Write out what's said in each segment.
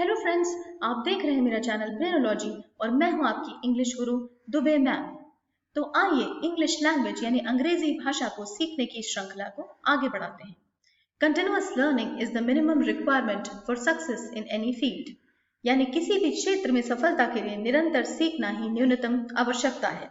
Hello friends, आप देख रहे हैं मेरा चैनल ब्रेनोलॉजी और मैं हूं आपकी इंग्लिश गुरु दुबे मैम। तो आइए इंग्लिश लैंग्वेज यानी अंग्रेजी भाषा को सीखने की श्रृंखला को आगे बढ़ाते हैं। Continuous learning is the minimum requirement for success in any field, यानी किसी भी क्षेत्र में सफलता के लिए निरंतर सीखना ही न्यूनतम आवश्यकता है।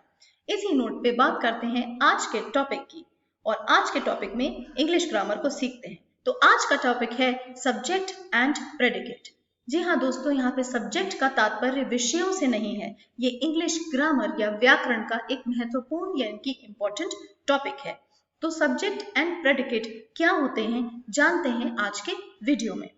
इसी नोट पे बात करते हैं आज के टॉपिक की, और आज के टॉपिक में इंग्लिश ग्रामर को सीखते हैं। तो आज का टॉपिक है सब्जेक्ट एंड प्रेडिकेट। जी हाँ दोस्तों, यहाँ पे सब्जेक्ट का तात्पर्य विषयों से नहीं है, ये इंग्लिश ग्रामर या व्याकरण का एक महत्वपूर्ण यानी कि इम्पोर्टेंट टॉपिक है। तो सब्जेक्ट एंड प्रेडिकेट क्या होते हैं जानते हैं आज के वीडियो में।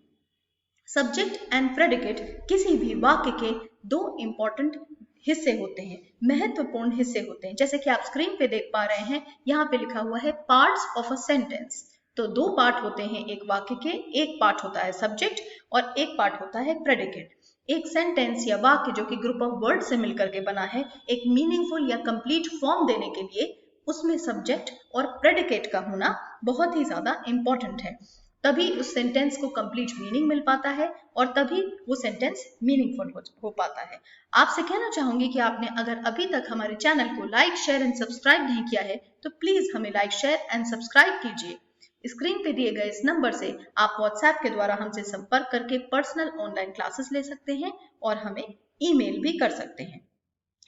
सब्जेक्ट एंड प्रेडिकेट किसी भी वाक्य के दो इम्पोर्टेंट हिस्से होते हैं, महत्वपूर्ण हिस्से होते हैं। जैसे कि आप स्क्रीन पे देख पा रहे हैं, यहाँ पे लिखा हुआ है पार्ट्स ऑफ अ सेंटेंस। तो दो पार्ट होते हैं एक वाक्य के, एक पार्ट होता है सब्जेक्ट और एक पार्ट होता है प्रेडिकेट। एक सेंटेंस या वाक्य जो कि ग्रुप ऑफ वर्ड से मिलकर के बना है, एक मीनिंगफुल या कंप्लीट फॉर्म देने के लिए उसमें सब्जेक्ट और प्रेडिकेट का होना बहुत ही ज्यादा इंपॉर्टेंट है। तभी उस सेंटेंस को कंप्लीट मीनिंग मिल पाता है और तभी वो सेंटेंस मीनिंगफुल हो पाता है। आपसे कहना चाहूंगी कि आपने अगर अभी तक हमारे चैनल को लाइक शेयर एंड सब्सक्राइब नहीं किया है तो प्लीज हमें लाइक शेयर एंड सब्सक्राइब कीजिए। स्क्रीन पे दिए गए इस नंबर से आप व्हाट्सएप के द्वारा हमसे संपर्क करके पर्सनल ऑनलाइन क्लासेस ले सकते हैं और हमें ईमेल भी कर सकते हैं।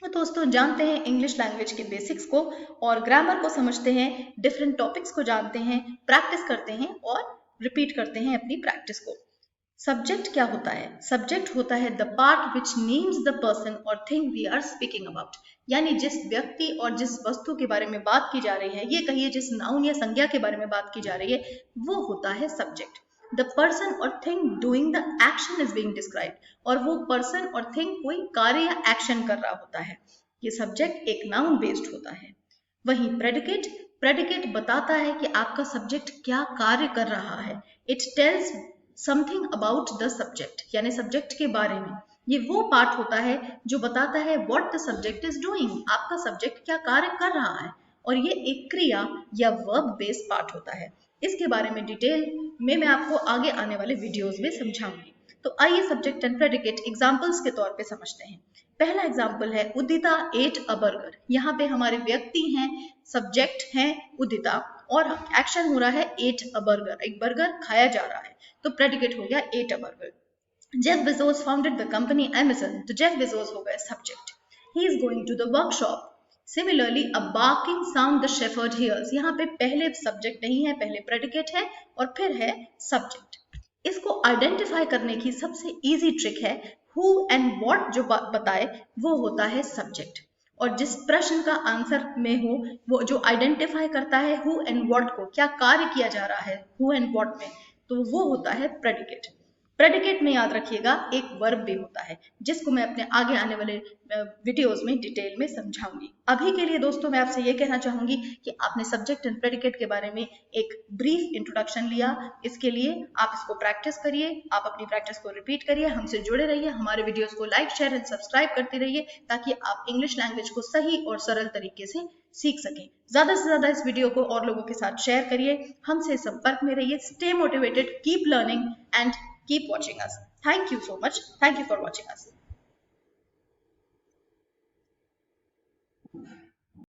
तो दोस्तों, जानते हैं इंग्लिश लैंग्वेज के बेसिक्स को और ग्रामर को समझते हैं, डिफरेंट टॉपिक्स को जानते हैं, प्रैक्टिस करते हैं और रिपीट करते हैं अपनी प्रैक्टिस को। सब्जेक्ट क्या होता है? सब्जेक्ट होता है the part which names the person और thing we are speaking about, यानी जिस व्यक्ति और जिस वस्तु के बारे में बात की जा रही है, ये कहिए जिस नाउन या संज्ञा के बारे में बात की जा रही है, वो होता है सब्जेक्ट। द पर्सन और thing doing the action is being described, और वो पर्सन और थिंग कोई कार्य या एक्शन कर रहा होता है। ये सब्जेक्ट एक नाउन बेस्ड होता है। वहीं प्रेडिकेट, प्रेडिकेट बताता है कि आपका सब्जेक्ट क्या कार्य कर रहा है। It tells something about the subject, यानी सब्जेक्ट के बारे में। ये वो पार्ट होता है जो बताता है what the subject is doing, आपका सब्जेक्ट क्या कार्य कर रहा है, और ये एक क्रिया या वर्ब बेस्ड पार्ट होता है। इसके बारे में डिटेल में मैं आपको आगे आने वाले वीडियोस में समझाऊंगी। तो आइए सब्जेक्ट एंड प्रेडिकेट एग्जाम्पल्स के तौर पे समझते हैं। पहला एग्जाम्पल है उदिता एट अ बर्गर। यहाँ पे हमारे व्यक्ति हैं, सब्जेक्ट हैं उदिता और एक्शन हो रहा है एट अ बर्गर, एक बर्गर खाया जा रहा है। तो प्रेडिकेट हो गया ate a burger. Jeff Bezos founded the company Amazon, तो जेफ बेजोस हो गए subject. He is going to the workshop. Similarly a barking sound the shepherd hears. यहाँ पे पहले सब्जेक्ट नहीं है, पहले प्रेडिकेट है और फिर है सब्जेक्ट। इसको आइडेंटिफाई करने की सबसे इजी ट्रिक है हु एंड व्हाट जो बताए वो होता है सब्जेक्ट, और जिस प्रश्न का आंसर में हो वो जो आइडेंटिफाई करता है हु एंड व्हाट को, क्या कार्य किया जा रहा है हु एंड व्हाट में, तो वो होता है प्रेडिकेट। प्रेडिकेट में याद रखिएगा एक वर्ब भी होता है, जिसको मैं अपने आगे आने वाले वीडियोस में डिटेल में समझाऊंगी। अभी के लिए दोस्तों मैं आपसे ये कहना चाहूंगी कि आपने सब्जेक्ट एंड प्रेडिकेट के बारे में एक ब्रीफ इंट्रोडक्शन लिया। इसके लिए आप इसको प्रैक्टिस करिए, आप अपनी प्रैक्टिस को रिपीट करिए, हमसे जुड़े रहिए, हमारे वीडियोस को लाइक शेयर एंड सब्सक्राइब करते रहिए ताकि आप इंग्लिश लैंग्वेज को सही और सरल तरीके से सीख सकें। ज्यादा से ज्यादा इस वीडियो को और लोगों के साथ शेयर करिए, हमसे संपर्क में रहिए। Stay motivated, keep learning and keep watching us. Thank you so much. Thank you for watching us.